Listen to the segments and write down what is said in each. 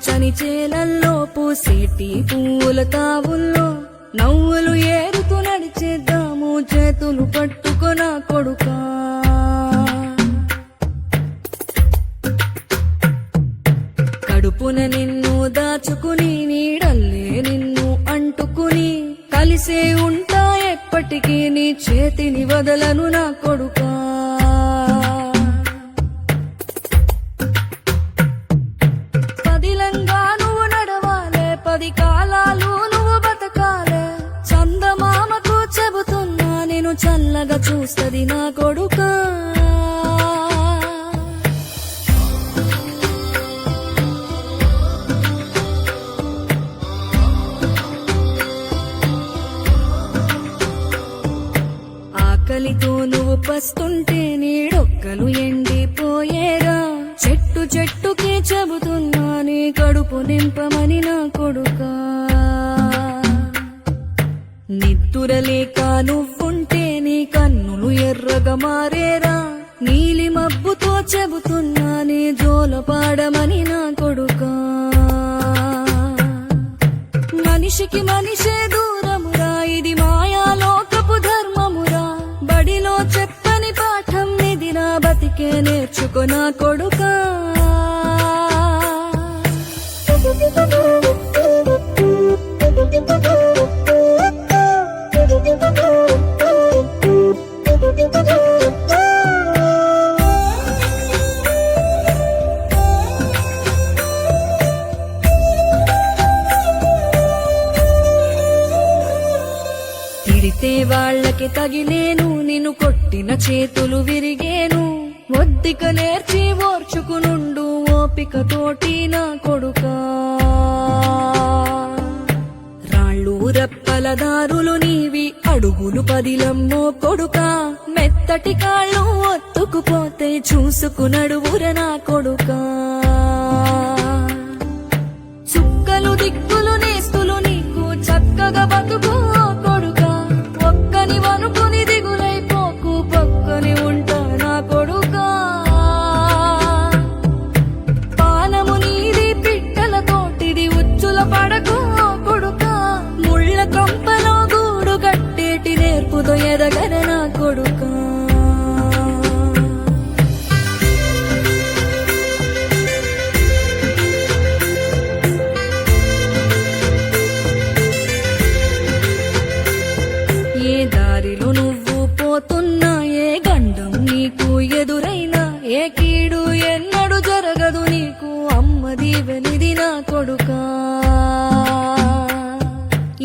పచ్చని చేలల్లో పూసేటి పూల తావుల్లో నవ్వులు ఏరుతూ నడిచేద్దాము చేతులు పట్టుకొన కొడుకా. కడుపున నిన్ను దాచుకుని నీడల్లే నిన్ను అంటుకుని కలిసే ఉంటా ఎప్పటికీ నీ చేతిని వదలను నా కొడుకా. పదిలంగా నువ్వు నడవాలే, 10 కాలాలు నువ్వు బతకాలే. చందమామకు చెబుతున్నా నేను చల్లగా చూస్తది నా కొడుకా. ఆకలితో నువ్వు పస్తుంటే నీడొక్కలు ఎండిపోయేరా. చెట్టు చెట్టుకే చెబుతున్నా నీ కడుపు నింపమని నా కొడుకా. నిద్దురలేక నువ్వుంటే నీ కన్నులు ఎర్రగా మారేరా. నీలి మబ్బుతో చెబుతున్నా నీ జోల పాడమని నా కొడుకా. మనిషికి మనిషే దూరమురా, ఇది మాయాలోకపు ధర్మమురా. బడిలో చెప్పని పాఠం ఇది నా బతికే నేర్చుకో నా కొడుకా. తిడితే వాళ్ళకి తగిలేను, నిన్ను కొట్టిన చేతులు విరిగేను. ఒద్దిక నేర్చి ఓర్చుకునుండు ఓపిక తోటి నా కొడుకా. రాళ్ళు రెప్పల దారులు నీవి, అడుగులు పదిలమ్మో కొడుకా. మెత్తటి కాళ్ళు ఒత్తుకుపోతే చూసుకునడువుర నా కొడుకా. చుక్కలు దిక్కులు నేస్తులు నీకు చక్కగా బతుకు కొడుకా. ఒక్కని వనుకుని దిగులైపోకు, పక్కని ఉంటా నా కొడుకా. పానము నీది పిట్టల తోటిది, ఉచ్చుల పడకు కొడుకా. ముళ్ళ కొంపలో గూడు కట్టేటి నేర్పుతో ఎదగర నా కొడుకా. ఏ దారిలో నువ్వు పోతున్నా, ఏ గండం నీకు ఎదురైనా, ఏ కీడు ఎన్నడు జరగదు నీకు అమ్మ దీవెనిది నా కొడుకా.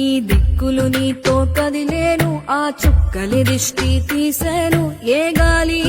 ఈ దిక్కులు నీతో కదిలేను, ఆ చుక్కలి దిష్టి తీశాను. ఏ గాలి